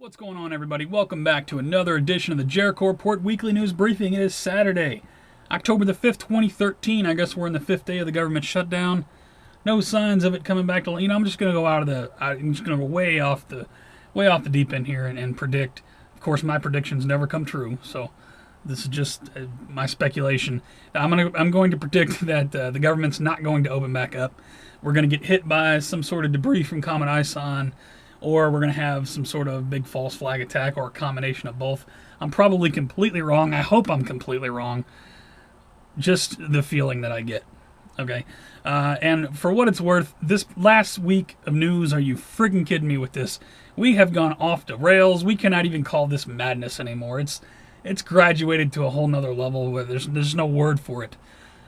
What's going on, everybody? Welcome back to another edition of the Jericho Report Weekly News Briefing. It is Saturday, October the 5th, 2013. I guess we're in the 5th day of the government shutdown. No signs of it coming back to, I'm just going to go I'm just going to go way off the deep end here and predict. Of course, my predictions never come true, so this is just my speculation. I'm going to predict that the government's not going to open back up. We're going to get hit by some sort of debris from Comet ISON, or we're going to have some sort of big false flag attack, or a combination of both. I'm probably completely wrong. I hope I'm completely wrong. Just the feeling that I get. Okay? And for what it's worth, this last week of news, are you friggin' kidding me with this? We have gone off the rails. We cannot even call this madness anymore. It's graduated to a whole nother level where there's no word for it.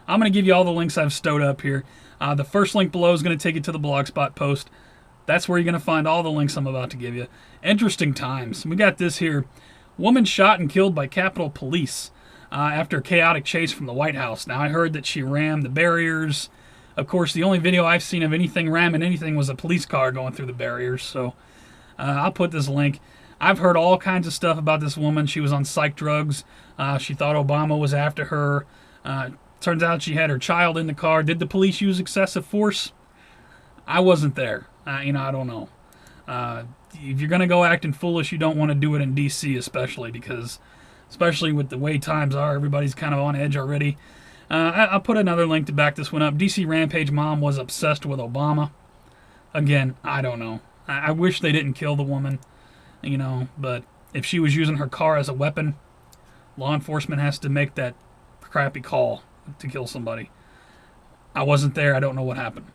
I'm going to give you all the links I've stowed up here. The first link below is going to take you to the Blogspot post. That's where you're going to find all the links I'm about to give you. Interesting times. We got this here. Woman shot and killed by Capitol Police after a chaotic chase from the White House. Now, I heard that she rammed the barriers. Of course, the only video I've seen of anything ramming anything was a police car going through the barriers. So I'll put this link. I've heard all kinds of stuff about this woman. She was on psych drugs. She thought Obama was after her. Turns out she had her child in the car. Did the police use excessive force? I wasn't there. I don't know. If you're going to go acting foolish, you don't want to do it in D.C. especially with the way times are, everybody's kind of on edge already. I'll put another link to back this one up. D.C. Rampage mom was obsessed with Obama. Again, I don't know. I wish they didn't kill the woman, but if she was using her car as a weapon, law enforcement has to make that crappy call to kill somebody. I wasn't there. I don't know what happened.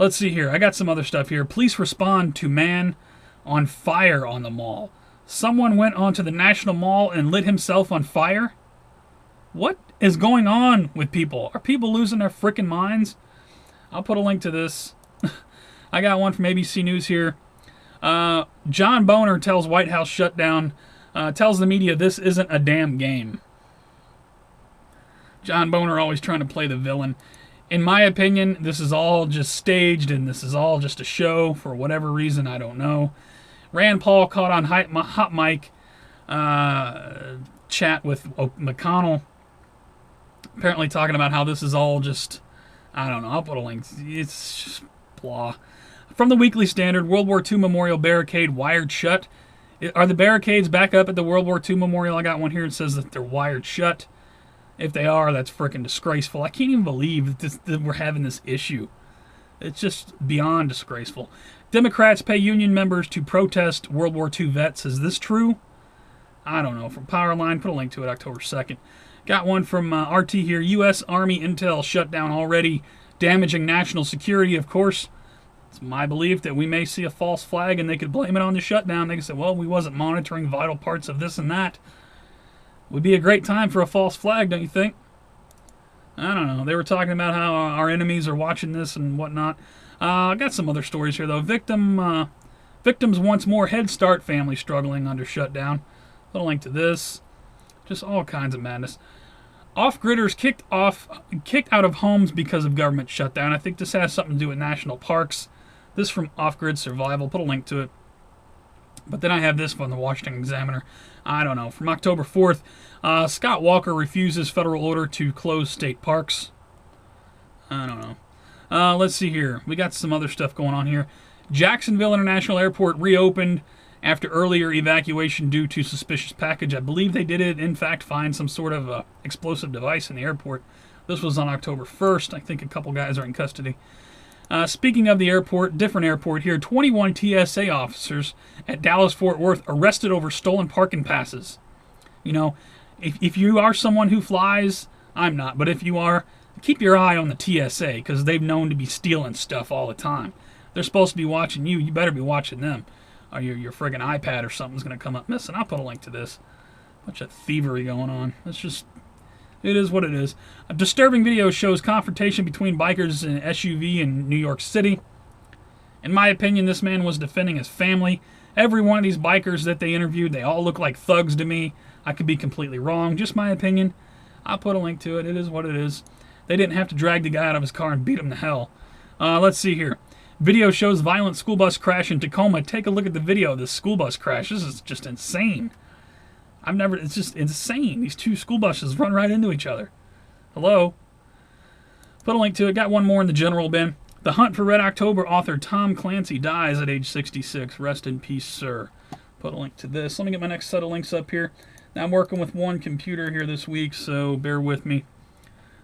Let's see here. I got some other stuff here. Police respond to man on fire on the mall. Someone went onto the National Mall and lit himself on fire? What is going on with people? Are people losing their freaking minds? I'll put a link to this. I got one from ABC News here. John Boner tells White House shutdown, tells the media this isn't a damn game. John Boner always trying to play the villain. In my opinion, this is all just staged, and this is all just a show for whatever reason, I don't know. Rand Paul caught on hot mic chat with McConnell, apparently talking about how this is all just, I don't know, I'll put a link. It's just blah. From the Weekly Standard, World War II Memorial barricade wired shut. Are the barricades back up at the World War II Memorial? I got one here that says that they're wired shut. If they are, that's freaking disgraceful. I can't even believe that we're having this issue. It's just beyond disgraceful. Democrats pay union members to protest World War II vets. Is this true? I don't know. From Powerline, put a link to it October 2nd. Got one from RT here. U.S. Army intel shut down already, damaging national security, of course. It's my belief that we may see a false flag and they could blame it on the shutdown. They could say, well, we wasn't monitoring vital parts of this and that. Would be a great time for a false flag, don't you think? I don't know. They were talking about how our enemies are watching this and whatnot. I got some other stories here, though. Victims once more. Head Start family struggling under shutdown. Put a link to this. Just all kinds of madness. Off-gridders kicked out of homes because of government shutdown. I think this has something to do with national parks. This from Off-Grid Survival. Put a link to it. But then I have this from the Washington Examiner. I don't know. From October 4th, Scott Walker refuses federal order to close state parks. I don't know. Let's see here. We got some other stuff going on here. Jacksonville International Airport reopened after earlier evacuation due to suspicious package. I believe they did, in fact, find some sort of explosive device in the airport. This was on October 1st. I think a couple guys are in custody. Speaking of the airport, different airport here, 21 TSA officers at Dallas-Fort Worth arrested over stolen parking passes. If you are someone who flies, I'm not, but if you are, keep your eye on the TSA, because they've known to be stealing stuff all the time. They're supposed to be watching you. You better be watching them, or your friggin' iPad or something's going to come up missing. I'll put a link to this. Bunch of thievery going on. It is what it is. A disturbing video shows confrontation between bikers and SUV in New York City. In my opinion, this man was defending his family. Every one of these bikers that they interviewed, they all look like thugs to me. I could be completely wrong. Just my opinion. I'll put a link to it. It is what it is. They didn't have to drag the guy out of his car and beat him to hell. Let's see here. Video shows violent school bus crash in Tacoma. Take a look at the video of this school bus crash. This is just insane. It's just insane. These two school buses run right into each other. Hello? Put a link to it. Got one more in the general bin. The Hunt for Red October author Tom Clancy dies at age 66. Rest in peace, sir. Put a link to this. Let me get my next set of links up here. Now, I'm working with one computer here this week, so bear with me.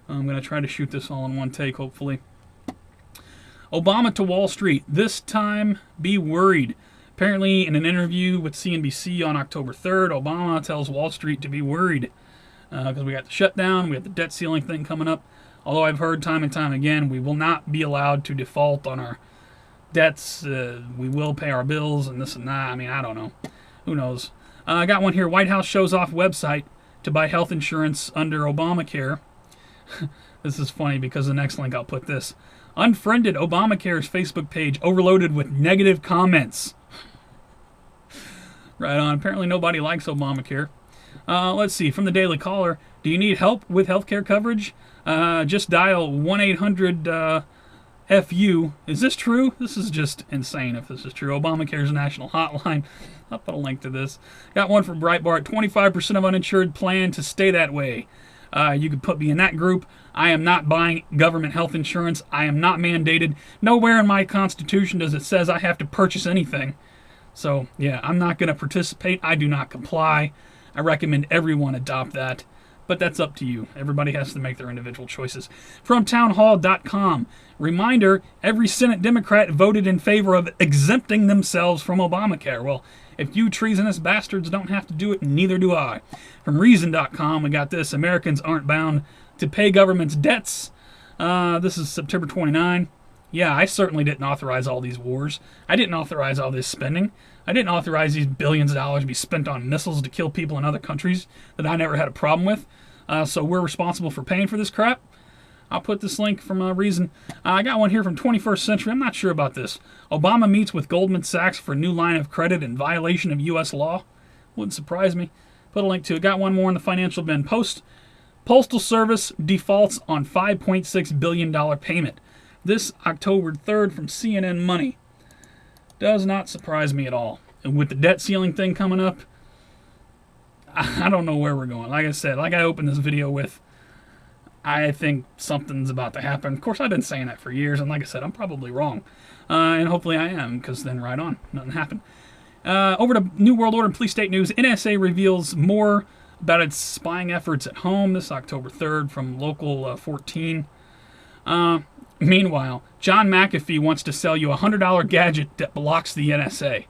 I'm going to try to shoot this all in one take, hopefully. Obama to Wall Street. This time, be worried. Apparently, in an interview with CNBC on October 3rd, Obama tells Wall Street to be worried. Because we got the shutdown, we have the debt ceiling thing coming up. Although I've heard time and time again, we will not be allowed to default on our debts. We will pay our bills and this and that. I mean, I don't know. Who knows? I got one here. White House shows off website to buy health insurance under Obamacare. This is funny because the next link I'll put this. Unfriended Obamacare's Facebook page overloaded with negative comments. Right on. Apparently nobody likes Obamacare. Let's see. From the Daily Caller. Do you need help with healthcare coverage? Just dial 1-800-FU. Is this true? This is just insane if this is true. Obamacare's national hotline. I'll put a link to this. Got one from Breitbart. 25% of uninsured plan to stay that way. You could put me in that group. I am not buying government health insurance. I am not mandated. Nowhere in my Constitution does it says I have to purchase anything. So, yeah, I'm not going to participate. I do not comply. I recommend everyone adopt that. But that's up to you. Everybody has to make their individual choices. From townhall.com. Reminder, every Senate Democrat voted in favor of exempting themselves from Obamacare. Well, if you treasonous bastards don't have to do it, neither do I. From reason.com, we got this. Americans aren't bound to pay government's debts. This is September 29. Yeah, I certainly didn't authorize all these wars. I didn't authorize all this spending. I didn't authorize these billions of dollars to be spent on missiles to kill people in other countries that I never had a problem with. So we're responsible for paying for this crap. I'll put this link from Reason. I got one here from 21st Century. I'm not sure about this. Obama meets with Goldman Sachs for new line of credit in violation of U.S. law. Wouldn't surprise me. Put a link to it. Got one more in the financial bin. Postal Service defaults on $5.6 billion payment. This October 3rd from CNN Money. Does not surprise me at all. And with the debt ceiling thing coming up, I don't know where we're going. Like I said, like I opened this video with, I think something's about to happen. Of course, I've been saying that for years, and like I said, I'm probably wrong. And hopefully I am, because then right on, nothing happened. Over to New World Order and Police State News. NSA reveals more about its spying efforts at home this October 3rd from Local 14. Meanwhile, John McAfee wants to sell you a $100 gadget that blocks the NSA.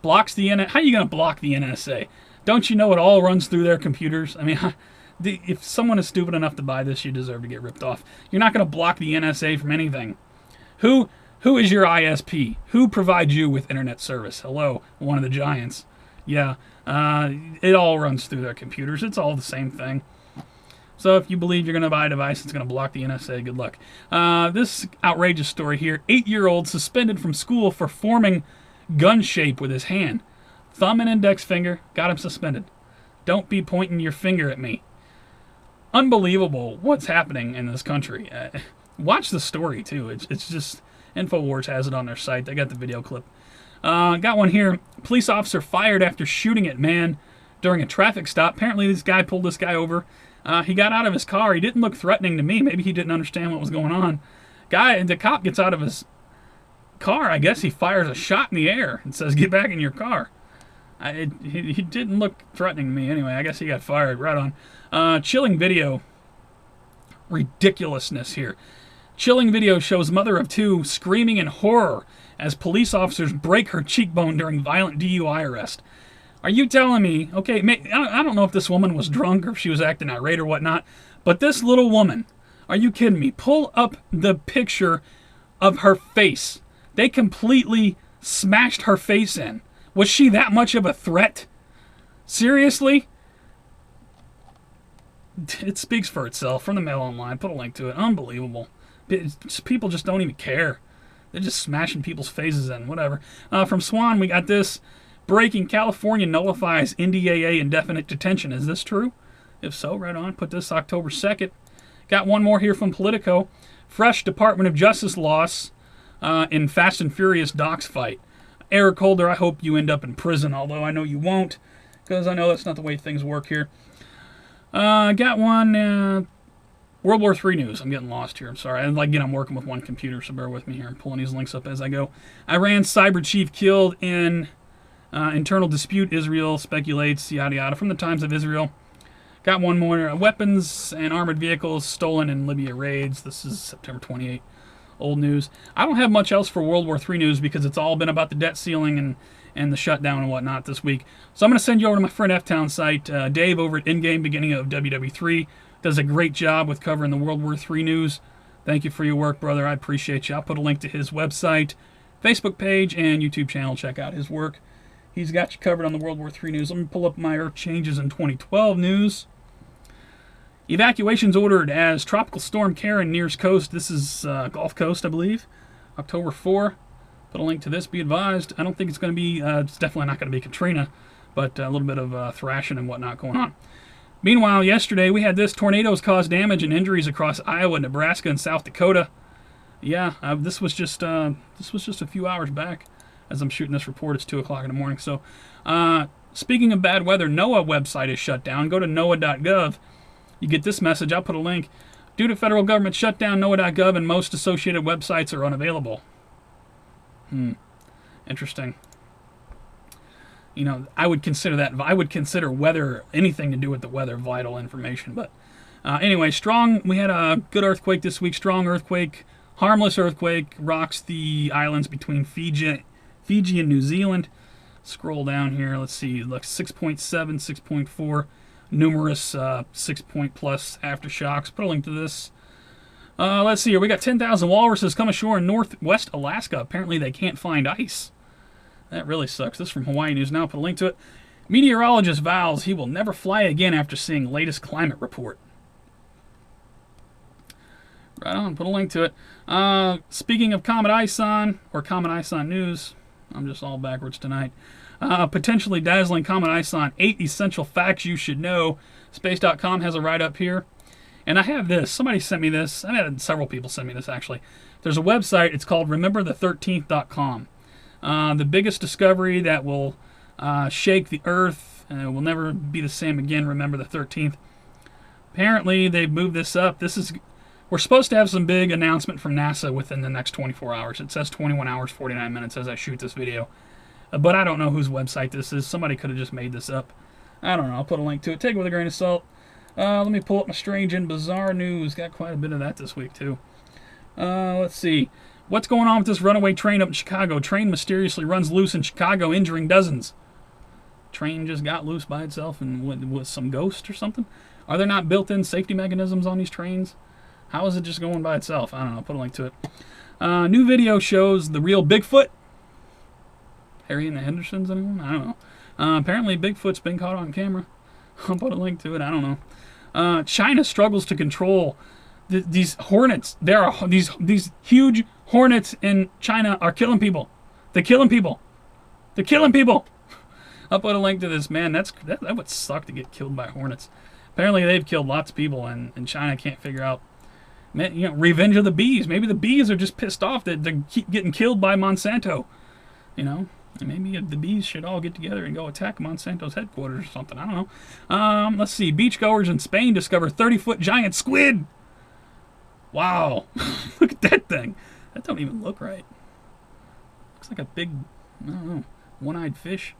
Blocks the NSA? How are you going to block the NSA? Don't you know it all runs through their computers? I mean, if someone is stupid enough to buy this, you deserve to get ripped off. You're not going to block the NSA from anything. Who is your ISP? Who provides you with internet service? Hello, one of the giants. Yeah, it all runs through their computers. It's all the same thing. So if you believe you're going to buy a device that's going to block the NSA, good luck. This outrageous story here. 8-year-old suspended from school for forming gun shape with his hand. Thumb and index finger, got him suspended. Don't be pointing your finger at me. Unbelievable what's happening in this country. Watch the story, too. It's just, InfoWars has it on their site. They got the video clip. Got one here. Police officer fired after shooting at man during a traffic stop. Apparently this guy pulled this guy over. He got out of his car. He didn't look threatening to me. Maybe he didn't understand what was going on. The cop gets out of his car. I guess he fires a shot in the air and says, "Get back in your car." He didn't look threatening to me. Anyway, I guess he got fired. Right on. Chilling video. Ridiculousness here. Chilling video shows mother of two screaming in horror as police officers break her cheekbone during violent DUI arrest. Are you telling me, okay, I don't know if this woman was drunk or if she was acting irate or whatnot, but this little woman, are you kidding me? Pull up the picture of her face. They completely smashed her face in. Was she that much of a threat? Seriously? It speaks for itself. From the Mail Online. Put a link to it. Unbelievable. People just don't even care. They're just smashing people's faces in. Whatever. From Swan, we got this. Breaking: California nullifies NDAA indefinite detention. Is this true? If so, right on. Put this October 2nd. Got one more here from Politico. Fresh Department of Justice loss in Fast and Furious Doc's fight. Eric Holder, I hope you end up in prison, although I know you won't, because I know that's not the way things work here. Got one, World War III news. I'm getting lost here. I'm sorry. Again, I'm working with one computer, so bear with me here. I'm pulling these links up as I go. Iran cyber chief killed in internal dispute. Israel speculates, yada yada. From the Times of Israel. Got one more. Weapons and armored vehicles stolen in Libya raids. This is September 28. Old news. I don't have much else for World War III news because it's all been about the debt ceiling and the shutdown and whatnot this week. So I'm going to send you over to my friend F-Town site. Dave over at Endgame, beginning of WW3, does a great job with covering the World War III news. Thank you for your work, brother. I appreciate you. I'll put a link to his website, Facebook page, and YouTube channel. Check out his work. He's got you covered on the World War III news. Let me pull up my Earth changes in 2012 news. Evacuations ordered as Tropical Storm Karen nears coast. This is Gulf Coast, I believe. October 4. Put a link to this. Be advised. I don't think it's going to be, it's definitely not going to be Katrina, but a little bit of thrashing and whatnot going on. Meanwhile, yesterday we had this. Tornadoes caused damage and injuries across Iowa, Nebraska, and South Dakota. Yeah, this was just a few hours back. As I'm shooting this report, it's 2 o'clock in the morning. So, speaking of bad weather, NOAA website is shut down. Go to NOAA.gov. You get this message. I'll put a link. Due to federal government shutdown, NOAA.gov and most associated websites are unavailable. Interesting. You know, I would consider that. I would consider weather, anything to do with the weather, vital information. But anyway, strong. We had a good earthquake this week. Strong earthquake, harmless earthquake, rocks the islands between Fiji and New Zealand. Scroll down here. Let's see. Look, 6.7, 6.4. Numerous 6-point plus aftershocks. Put a link to this. Let's see here. We got 10,000 walruses come ashore in northwest Alaska. Apparently they can't find ice. That really sucks. This is from Hawaii News Now. Put a link to it. Meteorologist vows he will never fly again after seeing latest climate report. Right on. Put a link to it. Speaking of Comet Ison, or Comet Ison News, I'm just all backwards tonight. Potentially dazzling Comet Ison, 8 essential facts you should know. Space.com has a write-up here. And I have this. Somebody sent me this. I've had several people send me this, actually. There's a website. It's called RememberThe13th.com. The biggest discovery that will shake the Earth and will never be the same again. Remember the 13th. Apparently, they've moved this up. We're supposed to have some big announcement from NASA within the next 24 hours. It says 21 hours, 49 minutes as I shoot this video. But I don't know whose website this is. Somebody could have just made this up. I don't know. I'll put a link to it. Take it with a grain of salt. Let me pull up my strange and bizarre news. Got quite a bit of that this week, too. Let's see. What's going on with this runaway train up in Chicago? Train mysteriously runs loose in Chicago, injuring dozens. Train just got loose by itself and with some ghost or something? Are there not built-in safety mechanisms on these trains? How is it just going by itself? I don't know. I'll put a link to it. New video shows the real Bigfoot. Harry and the Hendersons, anyone? I don't know. Apparently Bigfoot's been caught on camera. I'll put a link to it. I don't know. China struggles to control these hornets. There are these huge hornets in China are killing people. They're killing people. They're killing people. I'll put a link to this. Man, that would suck to get killed by hornets. Apparently they've killed lots of people, and China can't figure out, man, you know, revenge of the bees. Maybe the bees are just pissed off that they keep getting killed by Monsanto. You know, and maybe the bees should all get together and go attack Monsanto's headquarters or something. I don't know. Let's see. Beachgoers in Spain discover 30-foot giant squid. Wow. Look at that thing. That don't even look right. Looks like a big, I don't know, one-eyed fish.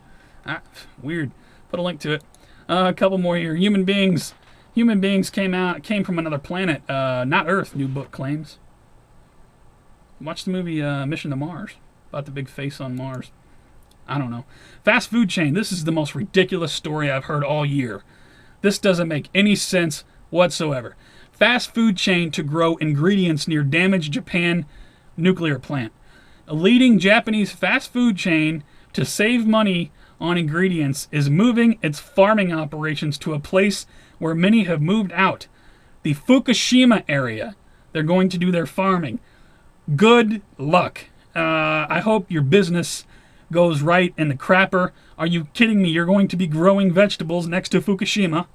Weird. Put a link to it. A couple more here. Human beings came from another planet, not Earth, new book claims. Watch the movie Mission to Mars, about the big face on Mars. I don't know. Fast food chain. This is the most ridiculous story I've heard all year. This doesn't make any sense whatsoever. Fast food chain to grow ingredients near damaged Japan nuclear plant. A leading Japanese fast food chain to save money on ingredients is moving its farming operations to a place where many have moved out. The Fukushima area. They're going to do their farming. Good luck. I hope your business goes right in the crapper. Are you kidding me? You're going to be growing vegetables next to Fukushima.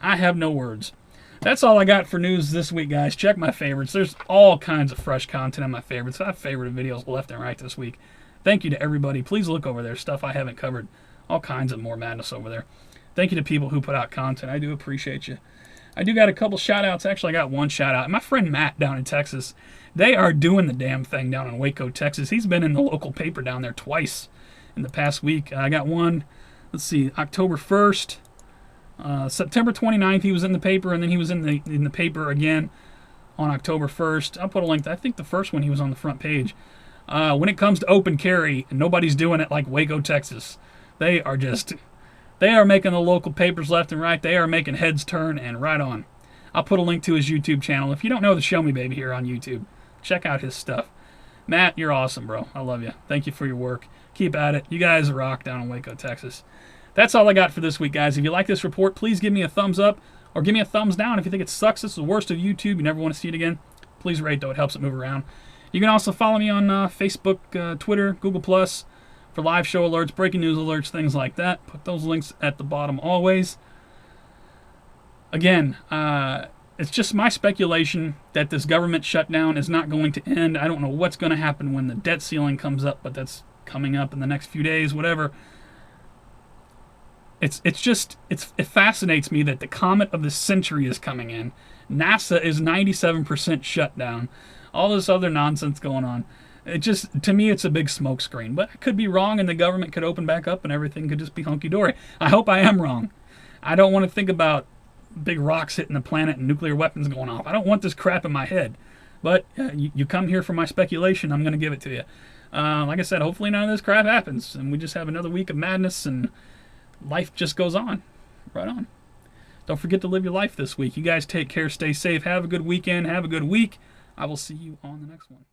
I have no words. That's all I got for news this week, guys. Check my favorites. There's all kinds of fresh content on my favorites. I have favorite videos left and right this week. Thank you to everybody. Please look over there. Stuff I haven't covered. All kinds of more madness over there. Thank you to people who put out content. I do appreciate you. I do got a couple shout-outs. Actually, I got one shout-out. My friend Matt down in Texas, they are doing the damn thing down in Waco, Texas. He's been in the local paper down there twice in the past week. I got one, let's see, October 1st. September 29th, he was in the paper, and then he was in the paper again on October 1st. I'll put a link. I think the first one he was on the front page. When it comes to open carry, nobody's doing it like Waco, Texas. They are making the local papers left and right. They are making heads turn and right on. I'll put a link to his YouTube channel. If you don't know the Show Me Baby here on YouTube, check out his stuff. Matt, you're awesome, bro. I love you. Thank you for your work. Keep at it. You guys rock down in Waco, Texas. That's all I got for this week, guys. If you like this report, please give me a thumbs up or give me a thumbs down. If you think it sucks, this is the worst of YouTube, you never want to see it again, please rate, though. It helps it move around. You can also follow me on Facebook, Twitter, Google+, for live show alerts, breaking news alerts, things like that. Put those links at the bottom always. Again, it's just my speculation that this government shutdown is not going to end. I don't know what's going to happen when the debt ceiling comes up, but that's coming up in the next few days, whatever. It fascinates me that the comet of the century is coming in. NASA is 97% shut down. All this other nonsense going on. To me, it's a big smokescreen. But I could be wrong, and the government could open back up, and everything could just be hunky-dory. I hope I am wrong. I don't want to think about big rocks hitting the planet and nuclear weapons going off. I don't want this crap in my head. But you come here for my speculation, I'm going to give it to you. Like I said, hopefully none of this crap happens, and we just have another week of madness, and life just goes on. Right on. Don't forget to live your life this week. You guys take care, stay safe, have a good weekend, have a good week. I will see you on the next one.